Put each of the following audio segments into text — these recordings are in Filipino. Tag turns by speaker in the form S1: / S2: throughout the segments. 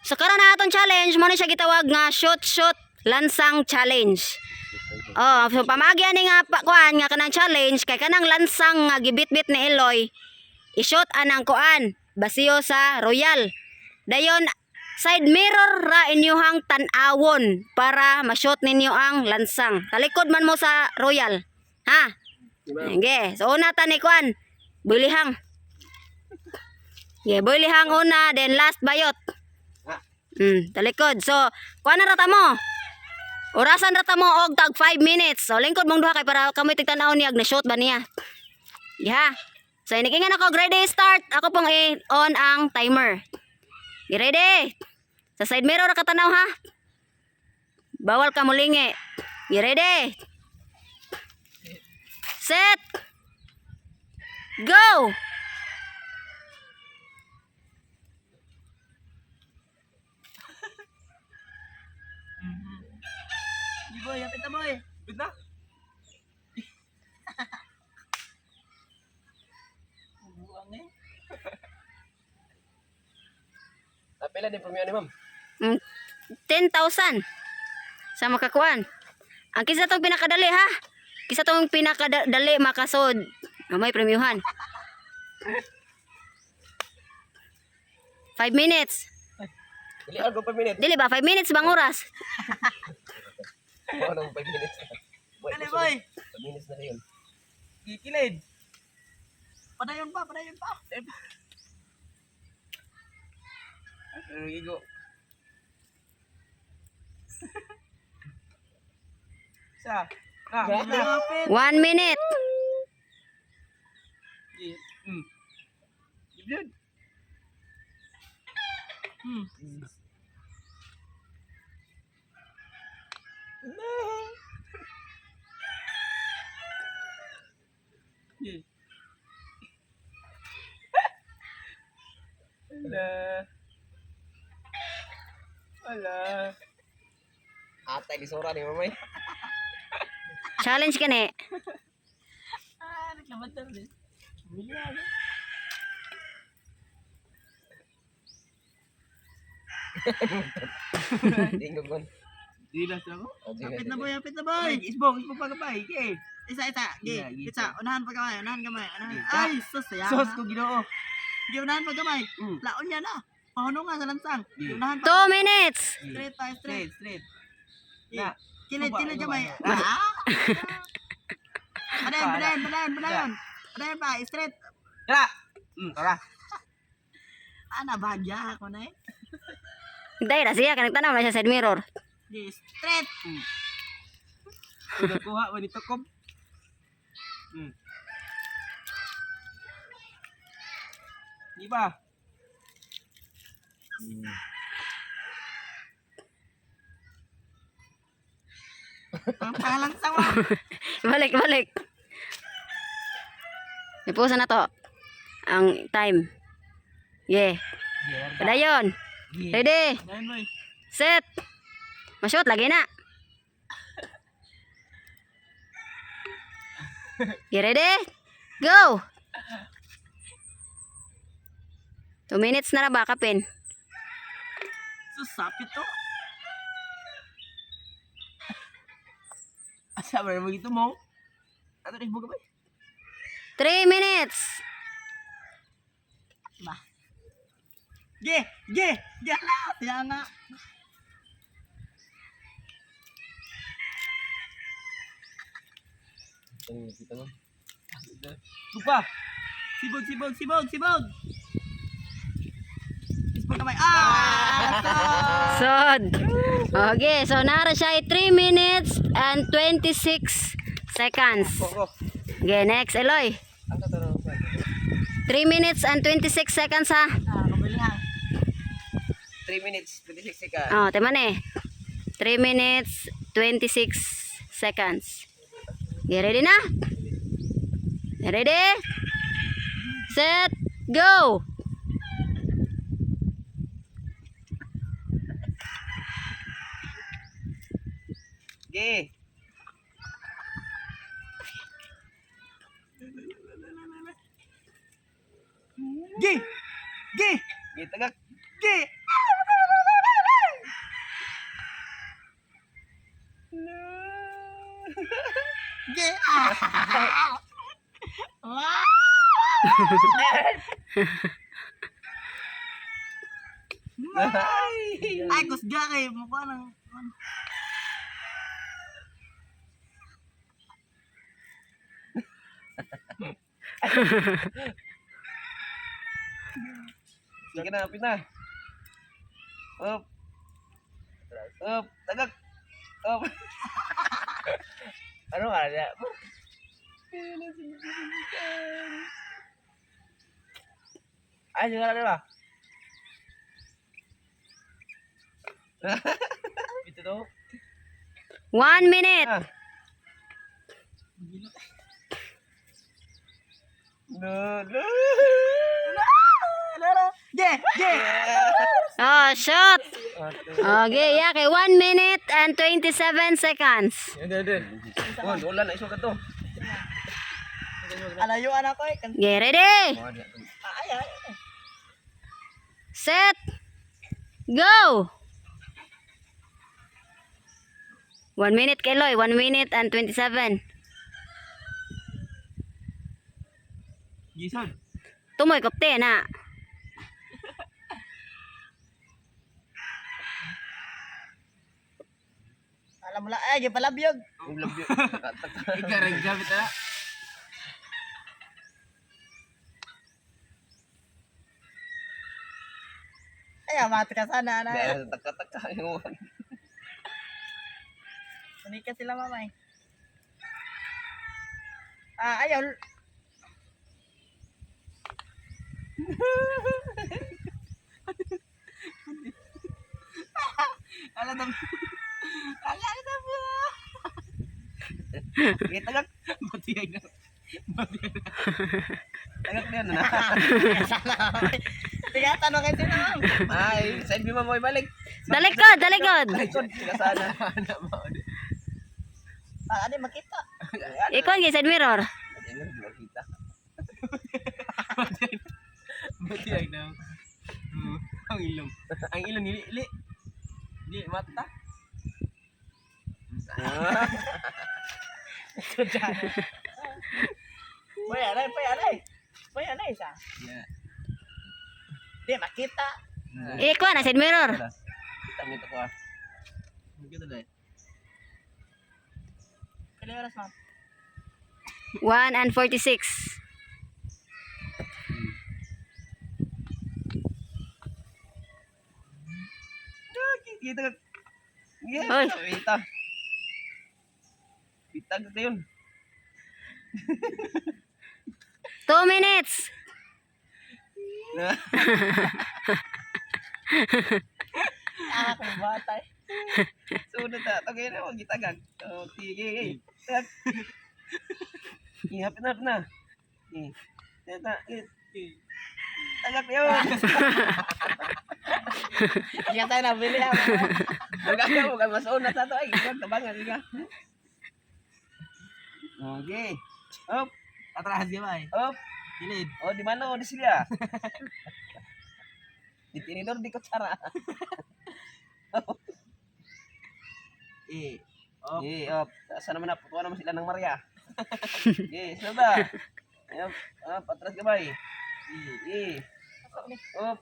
S1: So karon na atong challenge mo na siya gitawag nga shoot lansang challenge. Oh, so pamagi ani nga kuan nga kanang challenge kay kanang lansang nga gibitbit ni Eloy i-shoot anang kuan basiyo sa Royal. Dayon side mirror ra inyuhang tan-awon para ma-shoot ninyo ang lansang. Talikod man mo sa Royal. Ha? Okay. So una ta ni kuan bulihang. Yeah, bulihang una then last bayot. Talikod. So, kuha na rata mo. Orasan rata mo og tag 5 minutes. So, lingkod mong duha kay para kamoy tigtanaw niya na shoot ba niya. Yeah. So, inikingan ako ready start. Ako pong on ang timer. You ready? Sa side mirror ra katanaw ha. Bawal ka mulingi. You ready? Set. Go.
S2: Boy, yapit na boy. Yapit na. Buang eh.
S3: Pila din premium ni ma'am?
S1: 10,000 sa makakuan. Ang kisa tong pinakadali ha. Kisa tong pinakadali makasod. May premiuhan. 5 minutes.
S3: Dili ako 5 minutes.
S1: Dili ba 5 minutes bang oras?
S3: Oo, nang 5 minutes.
S2: Dali boy.
S3: 5 minutes na rin.
S2: Kikilid. Padayon pa, padayon pa. Gigo. Sa. Lapit.
S1: 1 minute.
S2: Yun. Wala.
S3: Atay di sora ni mamay.
S1: Challenge kani.
S2: Naglamat na rin.
S3: Tingog man.
S2: Dilas ako.
S3: Apit
S2: Apit na boy. Isbong pa kapay. Okay. Isa. Isa. Unahan pa kamay. Ay, sus. Sus ko ginoo. Di unahan pa kamay. Laon niya na. Pahuno nga sa lansang. Unahan
S1: 2 minutes.
S2: Straight. Na. Kilid kamay. Padayon pa. Straight. Tara. Tara. Ana bagya ako na eh.
S1: Dai ra siya kanang tanaw na siya side mirror.
S2: Straight. Udah kuha mo dito kom. Di ba? Ang pangalansang mo.
S1: Balik. Ipusa na to. Ang time. Yeah. Padayon. Ready. Set. Mashoot lagi na. You ready? Go. 2 minutes na ra ba kapin?
S2: Susapit to. Asa ba mo gito mo? Ato rin buka ba?
S1: 3 minutes.
S2: Ba. Ge. Kaya nga.
S3: Kita ma'am.
S2: Lupa. Sibog. Sibog kamay.
S1: Sod. Okay, so nara siya ay 3 minutes and 26 seconds. Okay, next Eloy. 3 minutes and 26 seconds ha.
S2: Kabili ha.
S3: 3 minutes 26 seconds.
S1: Oh, tema ni. 3 minutes 26 seconds. Okay, ready na? Ready? Set, go!
S3: Ge.
S2: Ge.
S3: Ge tagak.
S2: Ge. Ay, kusga kay mukha ng...
S3: Sige na, apit na. Up. Up, tagak. Up. Ano ka na? Ay, sige na ba? Ito to.
S1: 1 minute.
S3: Ah. No, no.
S2: Ge!
S1: Oh, shot. Okay, yake. 1 minute and 27 seconds.
S3: Wala na, iso ka to.
S2: Alayuan ako eh.
S1: Okay, ready?
S2: Ay.
S1: Set. Go. 1 minute kay Loy. 1 minute and 27.
S2: Jason.
S1: Tumoy kopte na.
S2: Alam mo lang, ay, gipalabyog.
S3: Ikarang gamit na.
S2: Ay, amat ka sana.
S3: Dahil taka-taka yung
S2: Sunika sila mamay. Ayaw. Alam na.
S3: tagak.
S2: Matiyag na.
S3: Tagak na yan na.
S2: Tiga, tanong kayo sila.
S3: Ay, side view mo ibalik.
S1: Dalikod, dalikod.
S3: Likod, sila sana.
S2: Ano makita?
S1: Ikon kay side mirror.
S3: Ayun, di makita.
S2: Matiyag na. Ang ilong. Ang ilong nili. Di mata. Boy, alay sa.
S3: Yeah.
S2: Di makita.
S1: Ikon na side mirror.
S3: Kita mo ito ko ah.
S2: Makita dai. Kailan oras ma'am?
S1: 1 and 46.
S3: Kita ka. Yeah,
S1: Oy.
S3: kita. Kita ka yun.
S1: 2 minutes.
S2: Kung batay.
S3: Sunod na. Tagay na mo. Kita ka. Oh, sige. Tagak. Ihapin na. Tagak yun.
S2: Kaya tayo nabili ako.
S3: Huwag ka masunod sa ito. Ay, huwag tabangan. Okay. Up.
S2: Atras di ba eh?
S3: Up.
S2: Gilid.
S3: Oh, di mana? Oh, di sila. Di tinidor, di kutsara.
S2: Up.
S3: Up. Saan naman na? Putuan naman sila ng Maria. Saan ba? Up. Atras ka ba eh? Up.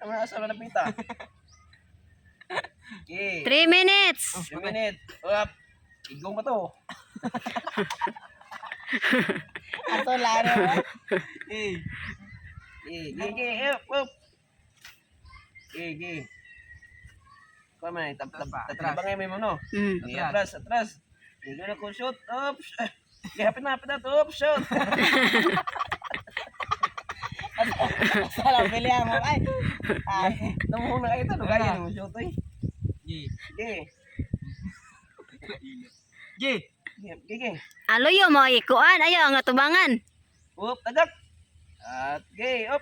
S3: Saan na asal na pita?
S1: 3 minutes.
S3: 3 minutes. Up. Igong ba to?
S2: Ato laro.
S3: Up. Kuha man, tatabangay mo no? Atras. Hindi na ko shoot. Up. Hapit na to. Up, shoot.
S2: Salah pilih mo ay.
S3: Namuhong na kayo ito. Lugayan mo shoot eh. Gigi.
S1: Aloyo mo ikuan. Ayo ang atubangan.
S3: Up, tagak. At gay, up.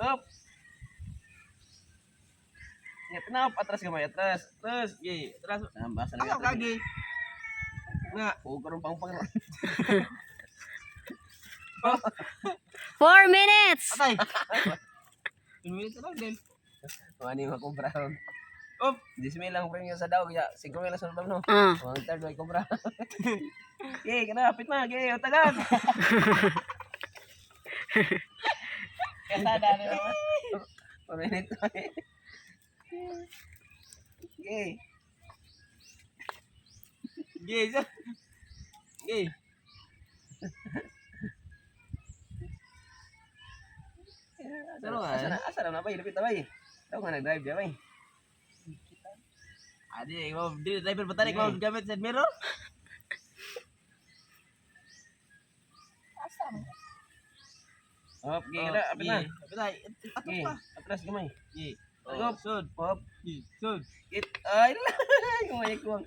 S3: Up. Kenapa atras kamay atras. Terus, atras. Basa na
S2: Ako kagi.
S3: Nga, huwag pang
S1: 4 minutes.
S2: Atay. 2 minutes lang din.
S3: Mani mo kong brown.
S2: Op.
S3: 10 mil lang premium sa daw. Kaya 5 mil lang sa lubang, no?
S1: Ah.
S3: Ang third way cobra. Okay, kana hapit na. Okay, utagan.
S2: Kasada na naman.
S3: Paminit. Okay.
S2: Gay, sir. Gay. Pero nga,
S3: Asa na bay? Lapit na bay. Ikaw nga nag-drive diya bay.
S2: adi, mau di driver batarik mau gamit sa mirror.
S3: Hop, okay, kana hapit na.
S2: Apit atas
S3: Okay,
S2: pa.
S3: atras gamay.
S2: Gay.
S3: Hop,
S2: Sud.
S3: hop.
S2: Sud.
S3: It, ay lang. Gamay ko.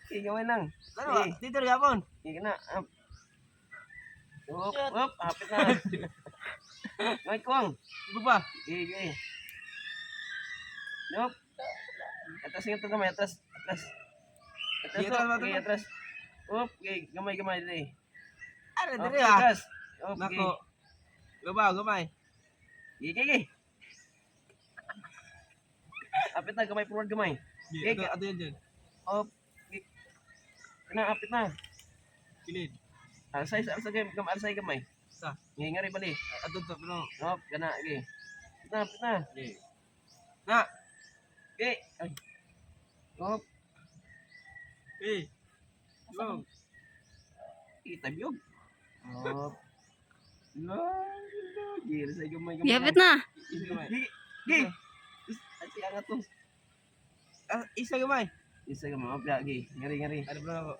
S3: Okay, gamay lang.
S2: Ano ba? Dito rin hapon.
S3: Okay, kana. Hop, hop, hapit na. Gamay ko.
S2: Ibu pa.
S3: Okay, okay. Hop. Atras nga ito gamay, atras. Atras. Atras,
S2: Sige,
S3: hop.
S2: atras,
S3: Okay,
S2: atras.
S3: atras. Hop, okay, gamay dali.
S2: Ano
S3: Hop,
S2: diri ah.
S3: atras. Hop, okay.
S2: Nako. Gabaw, gamay.
S3: Okay, okay. Apit na, gamay forward gamay.
S2: Gay, ato yan dyan.
S3: Hop. Okay. Kana, apit na.
S2: Kilid.
S3: Arsay, arsay gamay.
S2: Sa.
S3: Ngayon nga rin bali.
S2: Ato to, pero.
S3: Hop, kana, okay. Apit na.
S2: Gay. Na.
S3: Okay. Ay. Hop.
S2: Eh. Gabaw.
S3: Itabiyog. Hop. Gila sa gamay.
S1: Gihapit na.
S3: Gay. Ay, angat to.
S2: Ah, isa gamay.
S3: Isa gamay. Hop, gay. Ngari.
S2: Ano ba ako?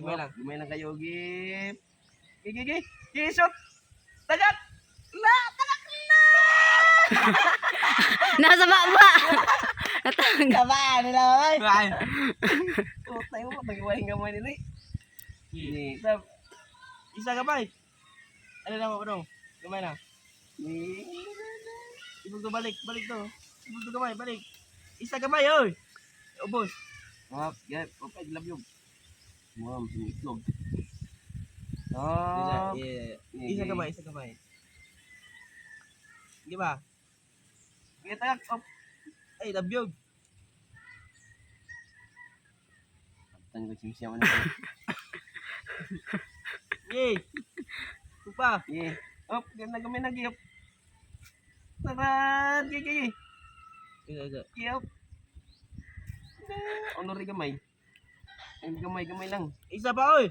S2: Gamay lang.
S3: Gamay lang kayo, gay. Gay. Gay, shot. Tagak.
S1: Nasa baba. Natang.
S2: Gamay, nila gamay. Gamay.
S3: Oh, tayo mo. Tagiwahin gamay nila. Ni, sab.
S2: Isa gamay. Ano lang ako, gamay lang.
S3: Ni.
S2: Ibig to balik to. Ibig to gamay, balik. Isa gamay, oy. Ubos.
S3: Hop, gay. Hop, I love you. Mom, sumitlog. Hop.
S2: Isa gamay, isa gamay. Di ba?
S3: Gay, tagak. Hop.
S2: Ay, labyog.
S3: Tanggal siya man.
S2: Yay. Kupa.
S3: Yeah. Hop, ganda gamay na giyop. Taran, gay.
S2: Isa.
S3: Giyop. Honor gamay. Ay gamay lang.
S2: Isa pa, oy.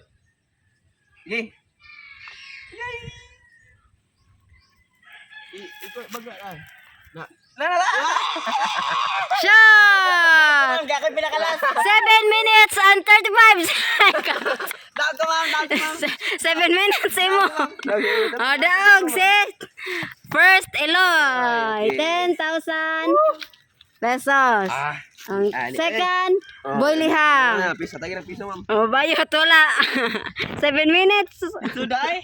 S3: Yeah.
S2: Ito, baga lang. Na.
S3: La.
S1: Shot!
S2: Hindi ako pinakalas.
S1: 7 minutes and 35 seconds.
S2: Daog ka,
S1: 7 minutes mo. Oh, daog, set. First, Eloy. 10,000 pesos. Ang second, Boy Liham.
S3: Piso, tagi ng piso, ma'am.
S1: Oh, bayo tula. 7 minutes.
S2: Sudah, eh.